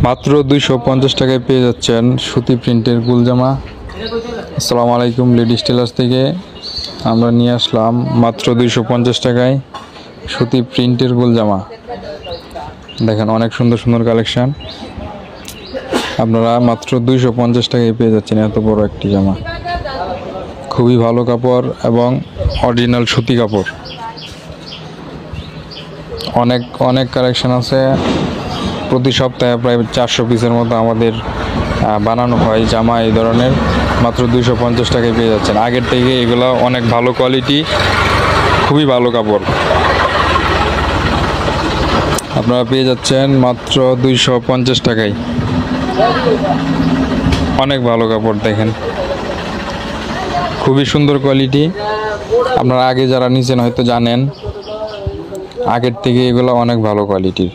মাত্র 250 টাকায় পেয়ে যাচ্ছেন সুতি প্রিন্টের গুলজামা। আসসালামু আলাইকুম, লেডিস টেলার্স থেকে আমরা নিয়ে আসলাম মাত্র 250 টাকায় সুতি প্রিন্টের গুলজামা। দেখেন অনেক সুন্দর সুন্দর কালেকশন, আপনারা মাত্র 250 টাকায় পেয়ে যাচ্ছেন এত বড় একটি জামা। খুবই ভালো কাপড় এবং অরিজিনাল সুতি কাপড়। অনেক অনেক কালেকশন আছে। প্রতি সপ্তাহে প্রায় 400 পিসের মতো আমাদের বানানো হয় জামা এই ধরনের। মাত্র 250 টাকায় পেয়ে যাচ্ছেন। আগের থেকে এগুলো অনেক ভালো কোয়ালিটি, খুবই ভালো কাপড়। আপনারা পেয়ে যাচ্ছেন মাত্র 250 টাকায়। অনেক ভালো কাপড়, দেখেন খুবই সুন্দর কোয়ালিটি। আপনারা আগে যারা নিছেন হয়তো জানেন, আগের থেকে এগুলো অনেক ভালো কোয়ালিটির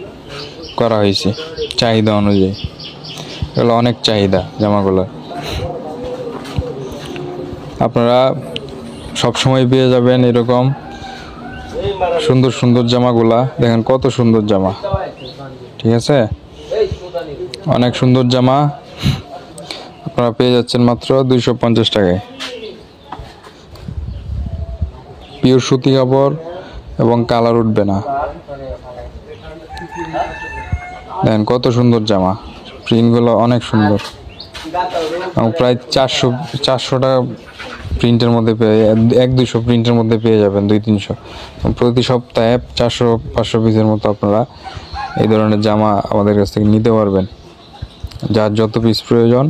করা হয়েছে চাহিদা অনুযায়ী। এগুলো অনেক চাহিদা জামাগুলো, আপনারা সবসময় পেয়ে যাবেন এরকম সুন্দর সুন্দর জামাগুলা। দেখেন কত সুন্দর জামা, ঠিক আছে, অনেক সুন্দর জামা আপনারা পেয়ে যাচ্ছেন মাত্র 250 টাকায়। পিওর সুতি কাপড় এবং কালার উঠবে না। দেখেন কত সুন্দর জামা, প্রিন্টগুলো অনেক সুন্দর। প্রায় 400 টাকা প্রিন্টের মধ্যে পেয়ে 100-200 প্রিন্টের মধ্যে পেয়ে যাবেন, 200-300 প্রতি সপ্তাহে 400-500 পিসের মতো আপনারা এই ধরনের জামা আমাদের কাছ থেকে নিতে পারবেন। যার যত পিস প্রয়োজন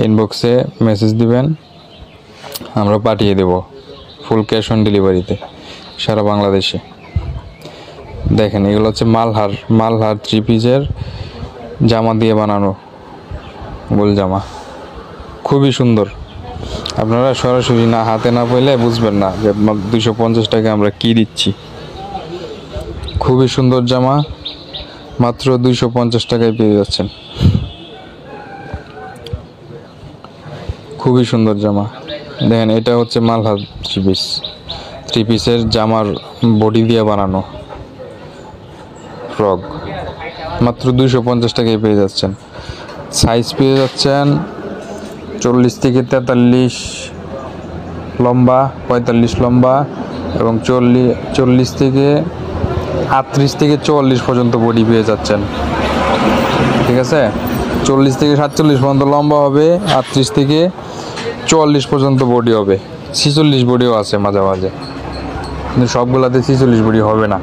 ইনবক্সে মেসেজ দিবেন, আমরা পাঠিয়ে দেব ফুল ক্যাশ অন ডেলিভারিতে সারা বাংলাদেশে। দেখেন এগুলো হচ্ছে মালহার 3 পিসের জামা দিয়ে বানানো গোল জামা, খুবই সুন্দর। আপনারা সরাসরি না হাতে না পেলে বুঝবেন না যে 250 টাকা আমরা কি দিচ্ছি। খুবই সুন্দর জামা, মাত্র 250 টাকায় পেয়ে যাচ্ছেন। খুবই সুন্দর জামা। দেখেন এটা হচ্ছে মালহার 3 পিসের জামার বডি দিয়ে বানানো ফ্রক। মাত্র 250 টাকায় পেয়ে যাচ্ছেন। সাইজ পেয়ে যাচ্ছেন 40 থেকে 43 লম্বা, 45 লম্বা এবং 40 থেকে 38 থেকে 44 পর্যন্ত বডি পেয়ে যাচ্ছেন, ঠিক আছে। 40 থেকে 47 পর্যন্ত লম্বা হবে, 38 থেকে 44 পর্যন্ত বডি হবে। 46 বডিও আছে মাঝে মাঝে, কিন্তু সবগুলাতে 46 বডি হবে না।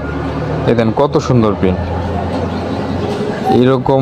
দেখেন কত সুন্দর প্রিন্ট। এরকম